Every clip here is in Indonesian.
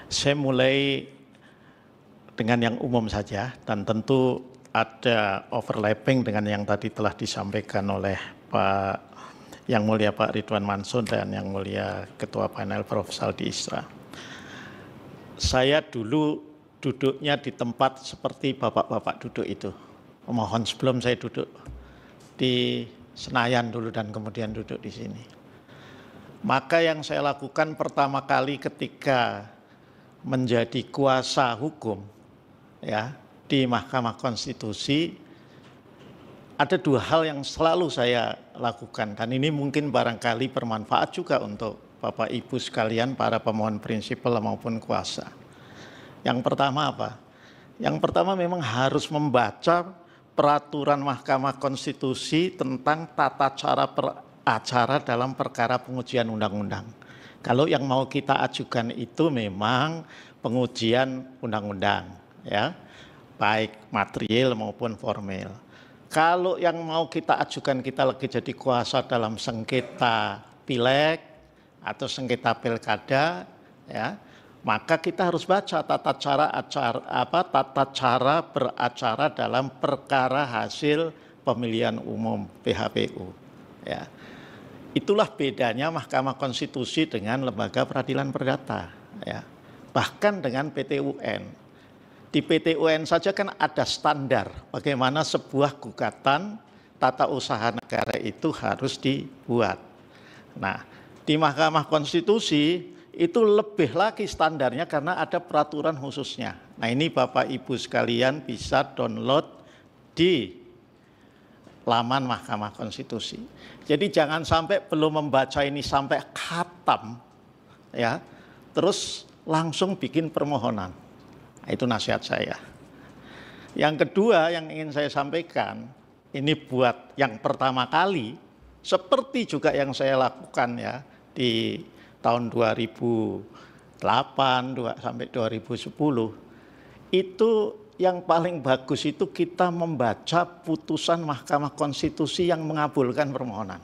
Saya mulai dengan yang umum saja dan tentu ada overlapping dengan yang tadi telah disampaikan oleh Pak Yang Mulia Pak Ridwan Mansur dan Yang Mulia Ketua Panel Prof. Saldi Isra. Saya dulu duduknya di tempat seperti bapak-bapak duduk itu. Mohon sebelum saya duduk di Senayan dulu dan kemudian duduk di sini. Maka yang saya lakukan pertama kali ketika menjadi kuasa hukum ya di Mahkamah Konstitusi, ada dua hal yang selalu saya lakukan dan ini mungkin barangkali bermanfaat juga untuk Bapak Ibu sekalian para pemohon prinsipal maupun kuasa. Yang pertama apa? Yang pertama memang harus membaca peraturan Mahkamah Konstitusi tentang tata cara beracara dalam perkara pengujian undang-undang. Kalau yang mau kita ajukan itu memang pengujian undang-undang, ya, baik material maupun formil. Kalau yang mau kita ajukan kita lagi jadi kuasa dalam sengketa pileg atau sengketa pilkada, ya, maka kita harus baca tata cara beracara dalam perkara hasil pemilihan umum PHPU. Ya. Itulah bedanya Mahkamah Konstitusi dengan lembaga peradilan perdata. Ya. Bahkan dengan PT UN. Di PT UN saja kan ada standar bagaimana sebuah gugatan tata usaha negara itu harus dibuat. Nah, di Mahkamah Konstitusi itu lebih lagi standarnya karena ada peraturan khususnya. Nah, ini Bapak Ibu sekalian bisa download di laman Mahkamah Konstitusi. Jadi jangan sampai belum membaca ini sampai khatam, ya, terus langsung bikin permohonan. Nah, itu nasihat saya. Yang kedua yang ingin saya sampaikan, ini buat yang pertama kali, seperti juga yang saya lakukan ya di tahun 2008 sampai 2010, itu yang paling bagus itu kita membaca putusan Mahkamah Konstitusi yang mengabulkan permohonan.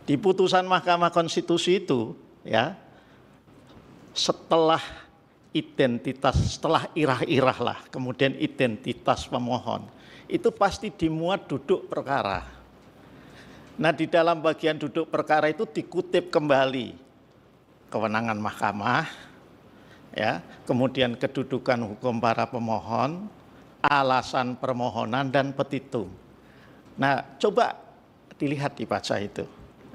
Di putusan Mahkamah Konstitusi itu, ya, setelah irah-irah lah, kemudian identitas pemohon, itu pasti dimuat duduk perkara. Nah, di dalam bagian duduk perkara itu dikutip kembali kewenangan mahkamah, ya, kemudian kedudukan hukum para pemohon, alasan permohonan dan petitum. Nah, coba dilihat dibaca itu,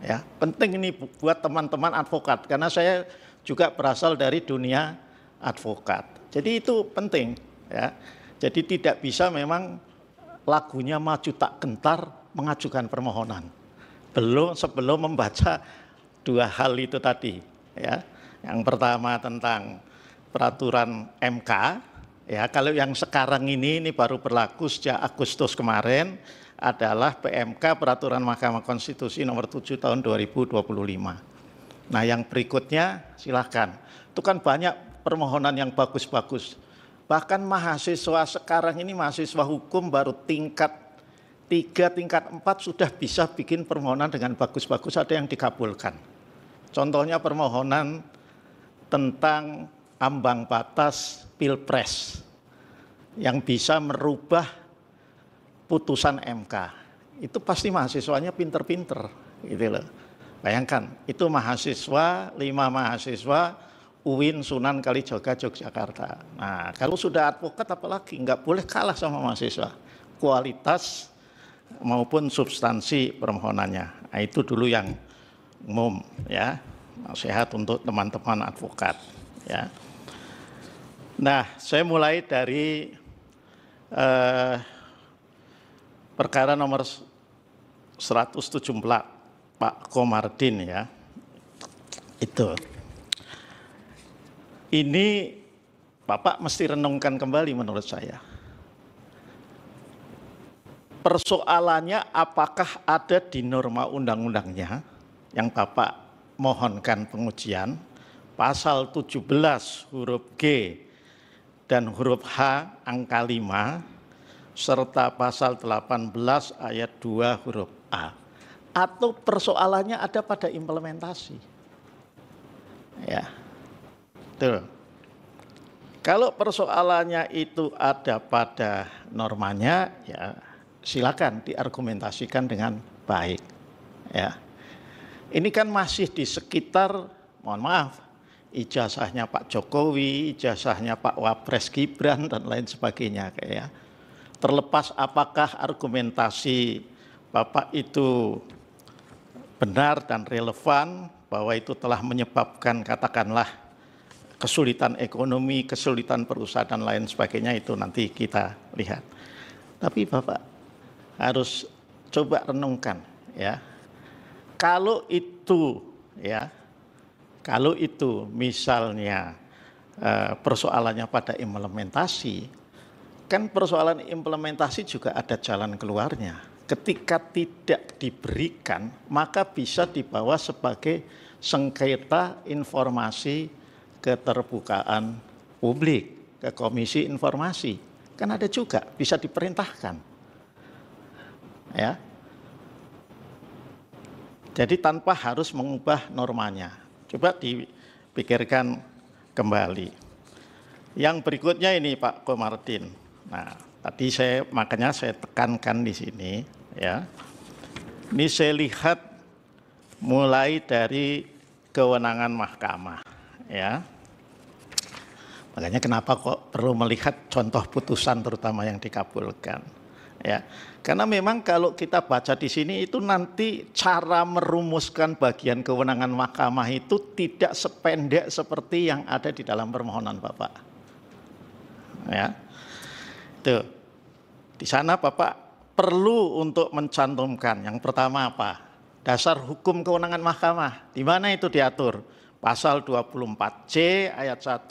ya. Penting ini buat teman-teman advokat karena saya juga berasal dari dunia advokat. Jadi itu penting, ya. Jadi tidak bisa memang lagunya maju tak gentar mengajukan permohonan. Sebelum membaca dua hal itu tadi. Ya, yang pertama tentang peraturan MK, ya, kalau yang sekarang ini baru berlaku sejak Agustus kemarin adalah PMK Peraturan Mahkamah Konstitusi nomor 7 tahun 2025. Nah, yang berikutnya silahkan. Itu kan banyak permohonan yang bagus-bagus. Bahkan mahasiswa sekarang ini mahasiswa hukum baru tingkat 3, tingkat 4 sudah bisa bikin permohonan dengan bagus-bagus, ada yang dikabulkan. Contohnya permohonan tentang ambang batas Pilpres yang bisa merubah putusan MK. Itu pasti mahasiswanya pinter-pinter, gitu loh. Bayangkan, itu mahasiswa, 5 mahasiswa UIN Sunan Kalijaga Yogyakarta. Nah, kalau sudah advokat apalagi nggak boleh kalah sama mahasiswa. Kualitas maupun substansi permohonannya. Nah, itu dulu yang umum, ya, nasihat untuk teman-teman advokat, ya. Nah, saya mulai dari perkara nomor 174 Pak Komardin, ya. Itu. Ini Bapak mesti renungkan kembali menurut saya. Persoalannya apakah ada di norma undang-undangnya yang Bapak mohonkan pengujian, pasal 17 huruf G dan huruf H angka 5, serta pasal 18 ayat 2 huruf A. Atau persoalannya ada pada implementasi. Ya, betul. Kalau persoalannya itu ada pada normanya, ya silakan diargumentasikan dengan baik. Ya, ini kan masih di sekitar, mohon maaf, ijazahnya Pak Jokowi, ijazahnya Pak Wapres Gibran dan lain sebagainya, kayak. Terlepas apakah argumentasi Bapak itu benar dan relevan, bahwa itu telah menyebabkan katakanlah kesulitan ekonomi, kesulitan perusahaan dan lain sebagainya, itu nanti kita lihat. Tapi Bapak harus coba renungkan, ya. Kalau itu misalnya persoalannya pada implementasi, kan persoalan implementasi juga ada jalan keluarnya. Ketika tidak diberikan, maka bisa dibawa sebagai sengketa informasi keterbukaan publik ke Komisi Informasi. Kan ada juga, bisa diperintahkan. Ya. Jadi tanpa harus mengubah normanya. Coba dipikirkan kembali. Yang berikutnya ini Pak Komarudin. Nah, tadi makanya saya tekankan di sini, ya. Ini saya lihat mulai dari kewenangan mahkamah, ya. Makanya kenapa kok perlu melihat contoh putusan terutama yang dikabulkan, ya. Karena memang kalau kita baca di sini itu nanti cara merumuskan bagian kewenangan mahkamah itu tidak sependek seperti yang ada di dalam permohonan Bapak. Ya. Tuh. Di sana Bapak perlu untuk mencantumkan yang pertama apa? Dasar hukum kewenangan mahkamah. Di mana itu diatur? Pasal 24C ayat 1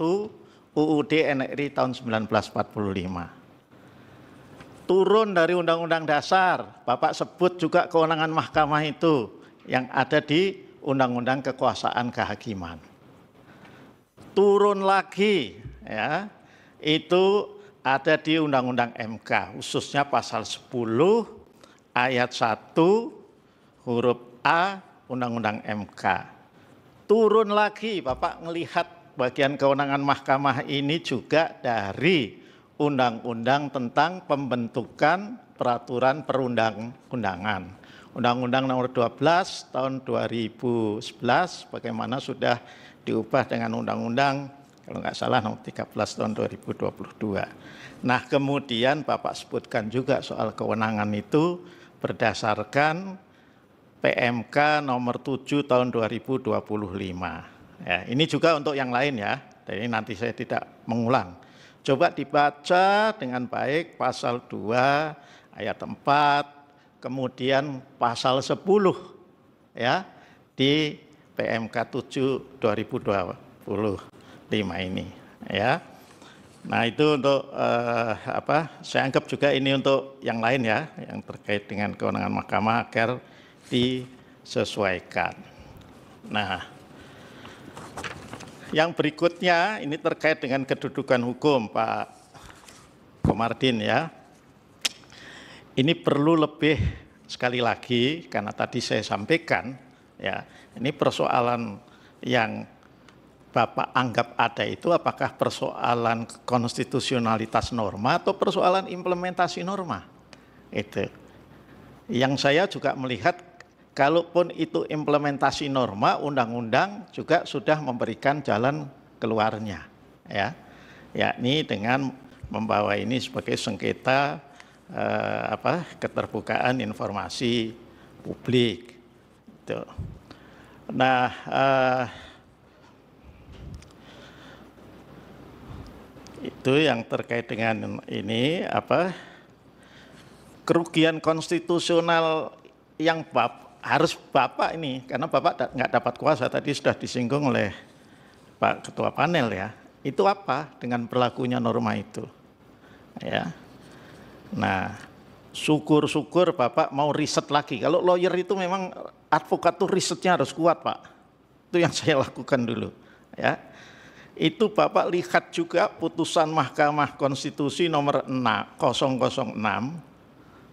UUD NRI tahun 1945. Turun dari Undang-Undang Dasar, Bapak sebut juga kewenangan mahkamah itu yang ada di Undang-Undang Kekuasaan Kehakiman. Turun lagi, ya, itu ada di Undang-Undang MK, khususnya pasal 10 ayat 1 huruf A Undang-Undang MK. Turun lagi, Bapak melihat bagian kewenangan mahkamah ini juga dari Undang-Undang tentang pembentukan peraturan perundang-undangan. Undang-Undang nomor 12 tahun 2011 bagaimana sudah diubah dengan Undang-Undang kalau nggak salah nomor 13 tahun 2022. Nah kemudian Bapak sebutkan juga soal kewenangan itu berdasarkan PMK nomor 7 tahun 2025. Ya, ini juga untuk yang lain ya, jadi nanti saya tidak mengulang. Coba dibaca dengan baik pasal 2 ayat 4, kemudian pasal 10 ya di PMK 7 2025 ini ya. Nah itu untuk saya anggap juga ini untuk yang lain ya, yang terkait dengan kewenangan mahkamah agar disesuaikan. Nah, yang berikutnya ini terkait dengan kedudukan hukum Pak Komarudin ya. Ini perlu lebih sekali lagi karena tadi saya sampaikan ya, ini persoalan yang Bapak anggap ada itu apakah persoalan konstitusionalitas norma atau persoalan implementasi norma. Itu. Yang saya juga melihat kalaupun itu implementasi norma, undang-undang juga sudah memberikan jalan keluarnya, ya, yakni dengan membawa ini sebagai sengketa keterbukaan informasi publik. Itu. Nah, itu yang terkait dengan ini kerugian konstitusional yang harus Bapak ini, karena Bapak nggak dapat kuasa, tadi sudah disinggung oleh Pak Ketua Panel ya, itu apa dengan berlakunya norma itu? Ya, nah syukur-syukur Bapak mau riset lagi. Kalau lawyer itu memang advokat tuh risetnya harus kuat Pak. Itu yang saya lakukan dulu. Ya, itu Bapak lihat juga putusan Mahkamah Konstitusi nomor 006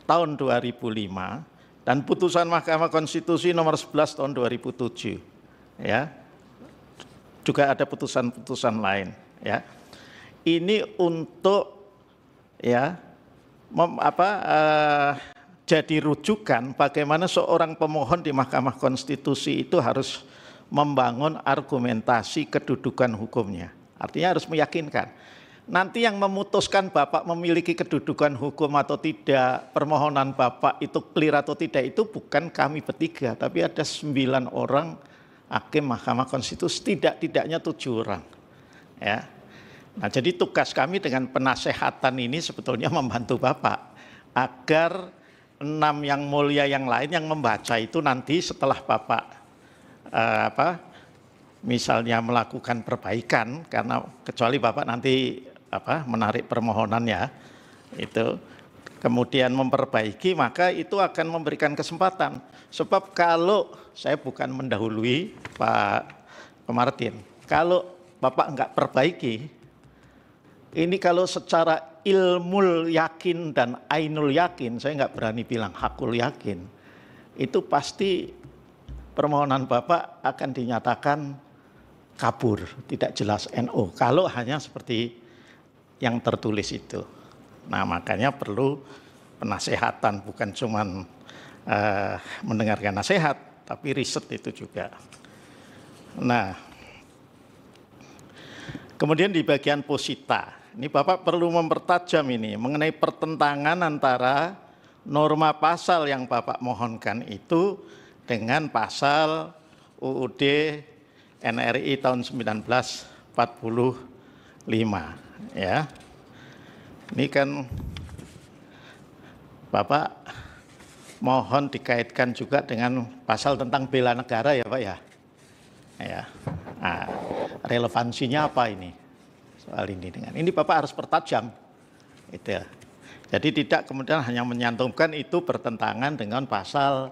tahun 2005. Dan putusan Mahkamah Konstitusi nomor 11 tahun 2007, ya, juga ada putusan-putusan lain, ya. ini untuk ya jadi rujukan bagaimana seorang pemohon di Mahkamah Konstitusi itu harus membangun argumentasi kedudukan hukumnya. Artinya harus meyakinkan. Nanti yang memutuskan Bapak memiliki kedudukan hukum atau tidak, permohonan Bapak itu clear atau tidak, itu bukan kami bertiga, tapi ada 9 orang hakim Mahkamah Konstitusi, tidak-tidaknya 7 orang. Ya. Nah, jadi tugas kami dengan penasehatan ini sebetulnya membantu Bapak agar 6 yang mulia yang lain yang membaca itu nanti setelah Bapak misalnya melakukan perbaikan, karena kecuali Bapak nanti menarik permohonannya itu kemudian memperbaiki, maka itu akan memberikan kesempatan. Sebab kalau saya bukan mendahului Pak Komarudin, kalau Bapak enggak perbaiki, ini kalau secara ilmul yakin dan ainul yakin, saya enggak berani bilang hakul yakin, itu pasti permohonan Bapak akan dinyatakan kabur, tidak jelas NO, kalau hanya seperti yang tertulis itu. Nah, makanya perlu penasehatan, bukan cuma mendengarkan nasihat, tapi riset itu juga. Nah, kemudian di bagian posita, ini Bapak perlu mempertajam ini mengenai pertentangan antara norma pasal yang Bapak mohonkan itu dengan pasal UUD NRI tahun 1945. Ya, ini kan Bapak mohon dikaitkan juga dengan pasal tentang bela negara ya Pak ya. Ya, nah, relevansinya apa ini soal ini dengan ini Bapak harus pertajam, itu. Jadi tidak kemudian hanya menyantumkan itu bertentangan dengan pasal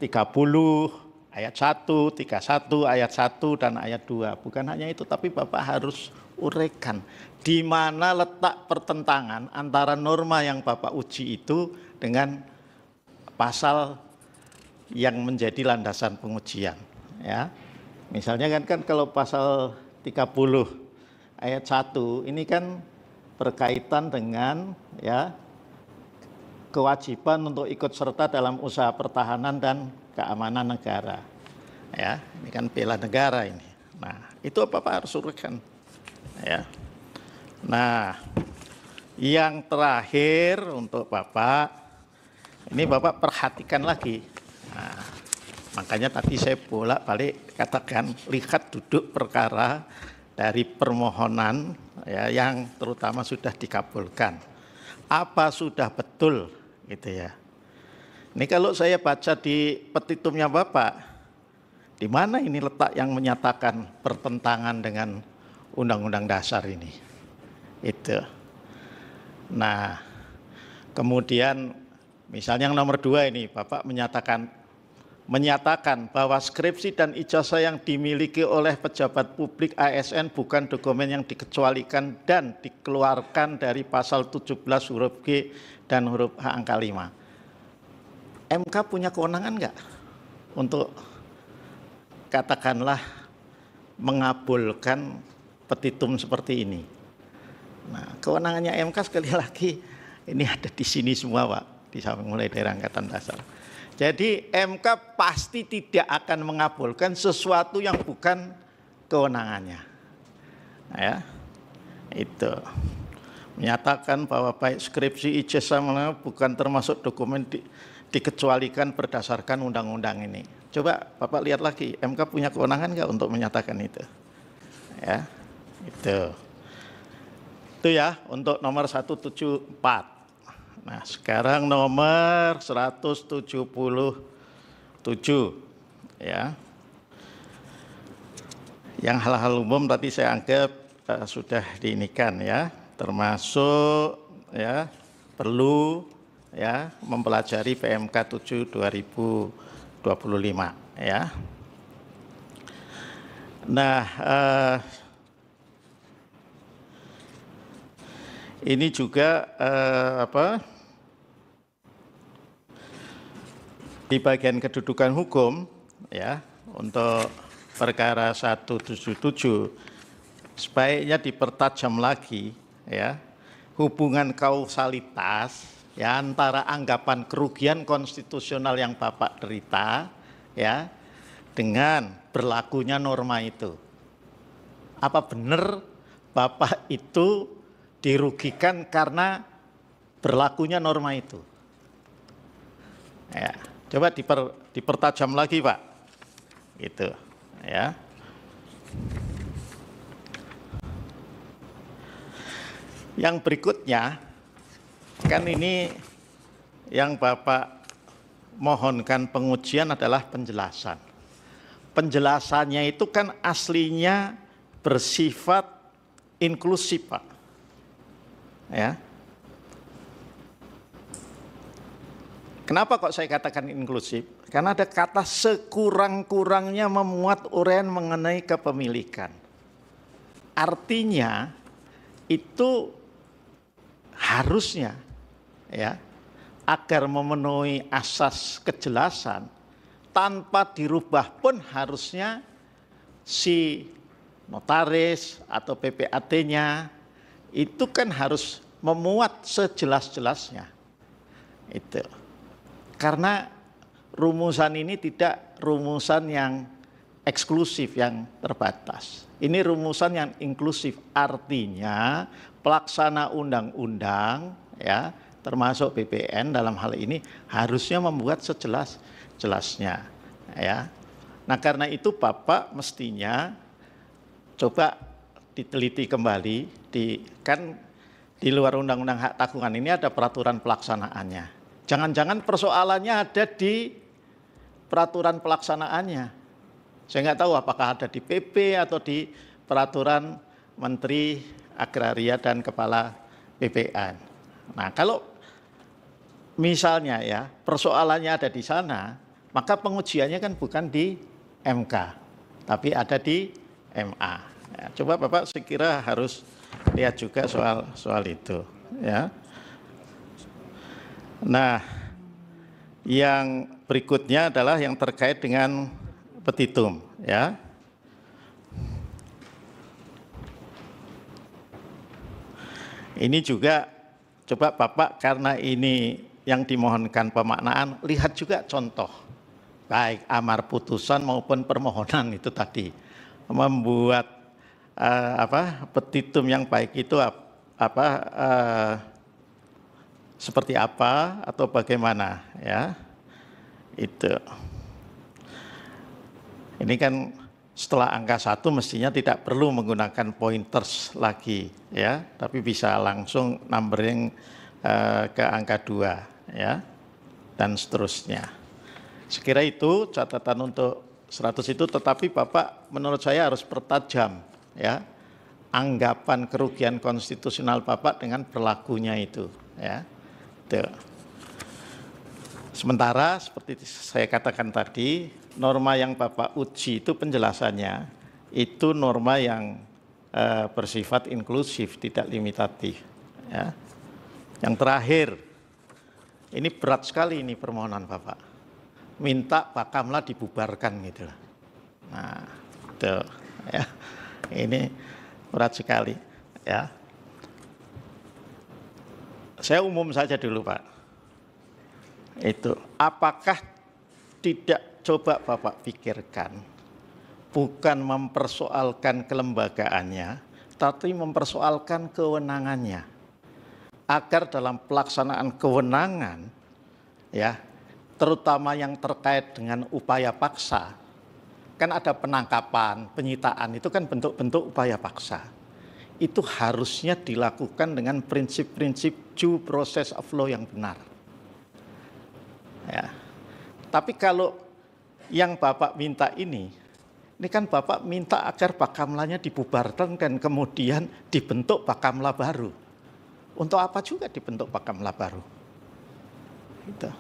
30 ayat 1, 31, ayat 1, dan ayat 2. Bukan hanya itu, tapi Bapak harus uraikan di mana letak pertentangan antara norma yang Bapak uji itu dengan pasal yang menjadi landasan pengujian. Ya. Misalnya kan kalau pasal 30 ayat 1 ini kan berkaitan dengan ya kewajiban untuk ikut serta dalam usaha pertahanan dan keamanan negara. Ya, ini kan bela negara ini. Nah, itu Bapak harus uraikan. Ya. Nah, yang terakhir untuk Bapak, ini Bapak perhatikan lagi. Nah, makanya tadi saya bolak-balik katakan lihat duduk perkara dari permohonan ya, yang terutama sudah dikabulkan. Apa sudah betul gitu ya. Ini kalau saya baca di petitumnya Bapak, di mana ini letak yang menyatakan pertentangan dengan Undang-Undang Dasar ini? Itu. Nah, kemudian misalnya yang nomor 2 ini, Bapak menyatakan bahwa skripsi dan ijazah yang dimiliki oleh pejabat publik ASN bukan dokumen yang dikecualikan dan dikeluarkan dari pasal 17 huruf G dan huruf H angka 5. MK punya kewenangan enggak untuk katakanlah mengabulkan petitum seperti ini? Nah, kewenangannya MK sekali lagi ini ada di sini semua Pak, di samping mulai dari Angkatan Dasar. Jadi MK pasti tidak akan mengabulkan sesuatu yang bukan kewenangannya. Nah, ya, itu menyatakan bahwa baik skripsi ijazah bukan termasuk dokumen dikecualikan berdasarkan undang-undang ini. Coba Bapak lihat lagi, MK punya kewenangan nggak untuk menyatakan itu? Ya, itu ya untuk nomor 174. Nah, sekarang nomor 177 ya. Yang hal-hal umum tadi saya anggap sudah diinikan ya, termasuk ya perlu ya mempelajari PMK 7 2025 ya. Nah, ini juga di bagian kedudukan hukum ya untuk perkara 177 sebaiknya dipertajam lagi ya hubungan kausalitas ya antara anggapan kerugian konstitusional yang Bapak derita ya dengan berlakunya norma itu. Apa benar Bapak itu dirugikan karena berlakunya norma itu? Ya, coba dipertajam lagi, Pak. Gitu, ya. Yang berikutnya, kan ini yang Bapak mohonkan pengujian adalah penjelasan. Penjelasannya itu kan aslinya bersifat inklusif, Pak. Ya. Kenapa kok saya katakan inklusif? Karena ada kata sekurang-kurangnya memuat uraian mengenai kepemilikan. Artinya itu harusnya ya agar memenuhi asas kejelasan tanpa dirubah pun harusnya si notaris atau PPAT-nya itu kan harus memuat sejelas-jelasnya. Itu. Karena rumusan ini tidak rumusan yang eksklusif, yang terbatas. Ini rumusan yang inklusif, artinya pelaksana undang-undang ya, termasuk BPN dalam hal ini harusnya membuat sejelas-jelasnya ya. Nah, karena itu Bapak mestinya coba diteliti kembali kan di luar undang-undang hak tanggungan ini ada peraturan pelaksanaannya. Jangan-jangan persoalannya ada di peraturan pelaksanaannya. Saya nggak tahu apakah ada di PP atau di peraturan Menteri Agraria dan Kepala BPN. Nah, kalau misalnya ya persoalannya ada di sana, maka pengujiannya kan bukan di MK, tapi ada di MA. Ya, coba Bapak sekira harus lihat juga soal itu. Ya. Nah, yang berikutnya adalah yang terkait dengan petitum, ya. Ini juga coba Bapak karena ini yang dimohonkan pemaknaan, lihat juga contoh baik amar putusan maupun permohonan itu tadi membuat petitum yang baik itu seperti apa atau bagaimana ya itu. Ini kan setelah angka 1 mestinya tidak perlu menggunakan pointers lagi ya, tapi bisa langsung numbering ke angka 2 ya dan seterusnya. Sekira itu catatan untuk 100 itu, tetapi Bapak menurut saya harus pertajam ya anggapan kerugian konstitusional Bapak dengan berlakunya itu ya. Tuh. Sementara seperti saya katakan tadi, norma yang Bapak uji itu penjelasannya itu norma yang bersifat inklusif, tidak limitatif. Ya. Yang terakhir, ini berat sekali ini permohonan Bapak, minta Bakamla dibubarkan gitu. Nah, itu ya, ini berat sekali. Ya. Saya umum saja dulu Pak. Itu apakah tidak coba Bapak pikirkan bukan mempersoalkan kelembagaannya, tapi mempersoalkan kewenangannya. Agar dalam pelaksanaan kewenangan ya, terutama yang terkait dengan upaya paksa, kan ada penangkapan, penyitaan, itu kan bentuk-bentuk upaya paksa. Itu harusnya dilakukan dengan prinsip-prinsip due process of law yang benar. Ya. Tapi kalau yang Bapak minta ini kan Bapak minta agar Bakamlanya dibubarkan dan kemudian dibentuk Bakamla baru. Untuk apa juga dibentuk Bakamla baru? Gitu.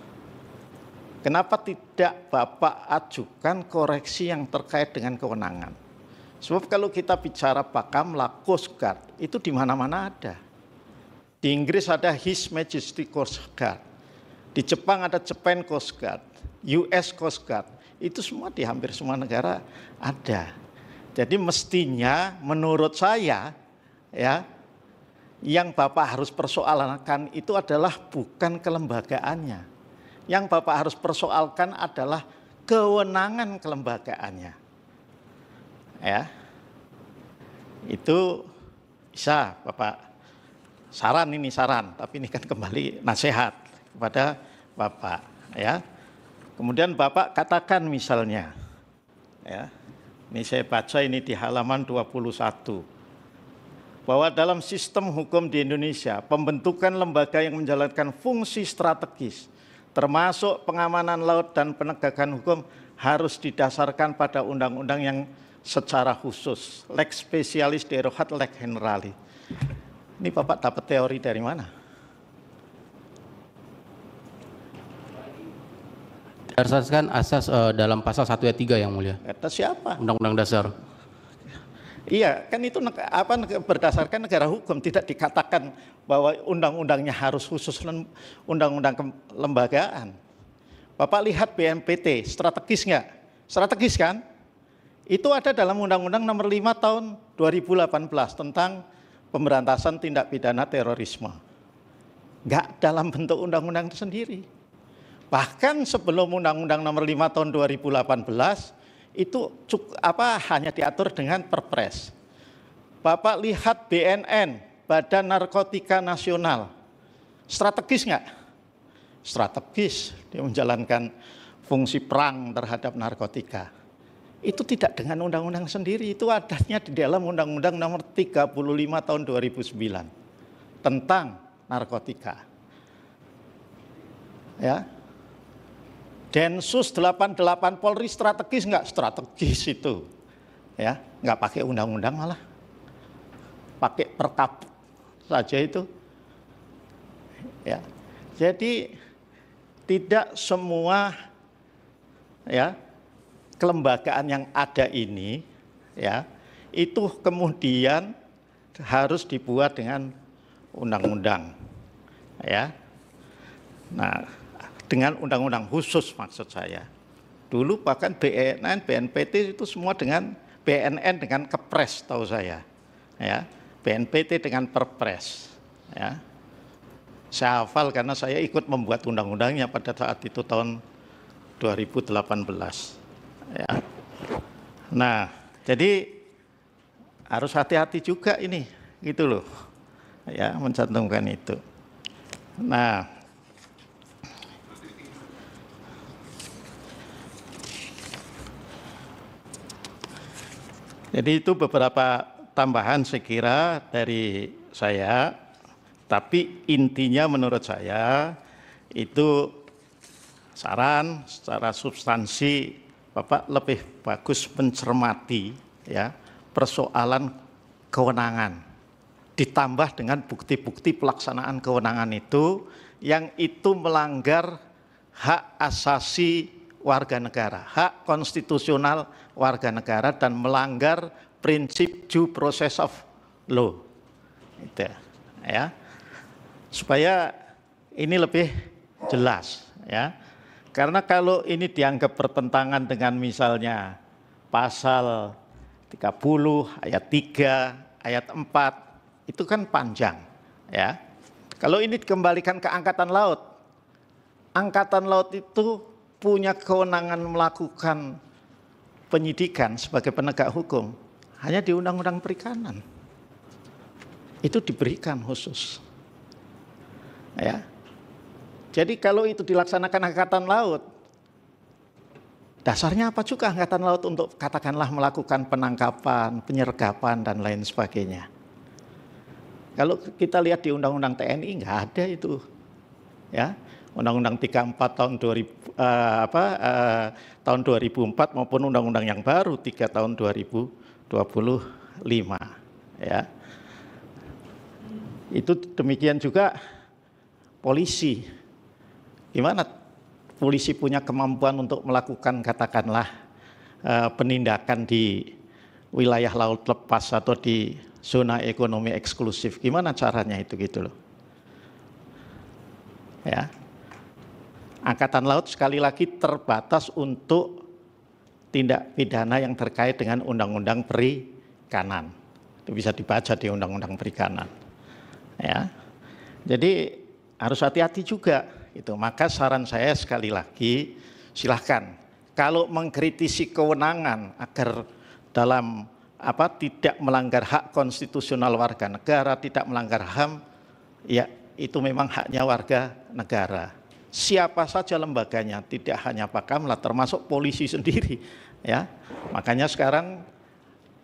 Kenapa tidak Bapak ajukan koreksi yang terkait dengan kewenangan? Sebab kalau kita bicara Bakamla, Coast Guard, itu di mana-mana ada. Di Inggris ada His Majesty Coast Guard. Di Jepang ada Japan Coast Guard, US Coast Guard. Itu semua di hampir semua negara ada. Jadi mestinya menurut saya ya, yang Bapak harus persoalkan itu adalah bukan kelembagaannya. Yang Bapak harus persoalkan adalah kewenangan kelembagaannya. Ya. Itu bisa Bapak saran, tapi ini kan kembali nasihat kepada Bapak ya. Kemudian Bapak katakan misalnya ya. Ini saya baca ini di halaman 21. Bahwa dalam sistem hukum di Indonesia, pembentukan lembaga yang menjalankan fungsi strategis, termasuk pengamanan laut dan penegakan hukum, harus didasarkan pada undang-undang yang secara khusus. Lex specialis derogat lex generali. Ini Bapak dapat teori dari mana? Berdasarkan asas dalam pasal 1 ayat 3 yang mulia. Kata siapa? Undang-undang dasar. Iya, kan itu berdasarkan negara hukum, tidak dikatakan bahwa undang-undangnya harus khusus undang-undang kelembagaan. Bapak lihat BNPT, strategis nggak? Strategis kan? Itu ada dalam Undang-Undang Nomor 5 Tahun 2018 tentang pemberantasan tindak pidana terorisme. Nggak dalam bentuk undang-undang itu sendiri. Bahkan sebelum Undang-Undang Nomor 5 Tahun 2018 itu hanya diatur dengan Perpres. Bapak lihat BNN, Badan Narkotika Nasional, strategis nggak? Strategis, dia menjalankan fungsi perang terhadap narkotika. Itu tidak dengan undang-undang sendiri, itu adanya di dalam Undang-Undang Nomor 35 Tahun 2009 tentang narkotika. Ya. Densus 88 Polri strategis nggak? Strategis itu, ya nggak pakai undang-undang malah, pakai perkap saja itu, ya. Jadi tidak semua ya kelembagaan yang ada ini, ya itu kemudian harus dibuat dengan undang-undang, ya. Nah. Dengan undang-undang khusus maksud saya. Dulu bahkan BNN, BNPT itu semua dengan BNN dengan Kepres tahu saya. Ya, BNPT dengan Perpres. Ya. Saya hafal karena saya ikut membuat undang-undangnya pada saat itu tahun 2018. Ya. Nah, jadi harus hati-hati juga ini, gitu loh. Ya, mencantumkan itu. Nah, jadi itu beberapa tambahan saya kira dari saya, tapi intinya menurut saya itu saran secara substansi Bapak lebih bagus mencermati ya persoalan kewenangan ditambah dengan bukti-bukti pelaksanaan kewenangan itu yang itu melanggar hak asasi warga negara, hak konstitusional warga negara dan melanggar prinsip due process of law. Itu ya. Supaya ini lebih jelas ya. Karena kalau ini dianggap bertentangan dengan misalnya pasal 30 ayat 3, ayat 4 itu kan panjang ya. Kalau ini dikembalikan ke Angkatan Laut. Angkatan Laut itu punya kewenangan melakukan penyidikan sebagai penegak hukum hanya di Undang-Undang Perikanan. Itu diberikan khusus. Ya. Jadi kalau itu dilaksanakan Angkatan Laut, dasarnya apa juga Angkatan Laut untuk katakanlah melakukan penangkapan, penyergapan dan lain sebagainya. Kalau kita lihat di Undang-Undang TNI nggak ada itu. Ya. Undang-Undang 34 tahun 2004 maupun undang-undang yang baru 3 tahun 2025 ya. Itu demikian juga polisi. Gimana polisi punya kemampuan untuk melakukan katakanlah penindakan di wilayah laut lepas atau di zona ekonomi eksklusif. Gimana caranya itu gitu loh. Ya. Angkatan Laut sekali lagi terbatas untuk tindak pidana yang terkait dengan undang-undang perikanan. Itu bisa dibaca di undang-undang perikanan. Ya. Jadi harus hati-hati juga itu. Maka saran saya sekali lagi, silahkan kalau mengkritisi kewenangan agar dalam tidak melanggar hak konstitusional warga negara, tidak melanggar HAM, ya itu memang haknya warga negara. Siapa saja lembaganya, tidak hanya Bakamla, termasuk polisi sendiri. Ya, makanya sekarang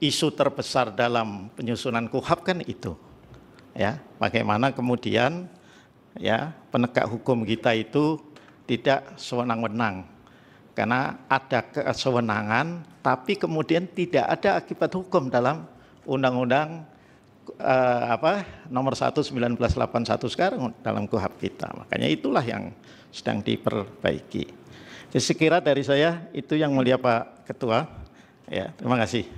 isu terbesar dalam penyusunan KUHP kan itu. Ya, bagaimana kemudian ya penegak hukum kita itu tidak sewenang-wenang. Karena ada kesewenangan tapi kemudian tidak ada akibat hukum dalam Undang-Undang nomor 1 1981 sekarang dalam KUHP kita. Makanya itulah yang sedang diperbaiki. Jadi sekira dari saya itu yang mulia Pak Ketua. Ya, terima kasih.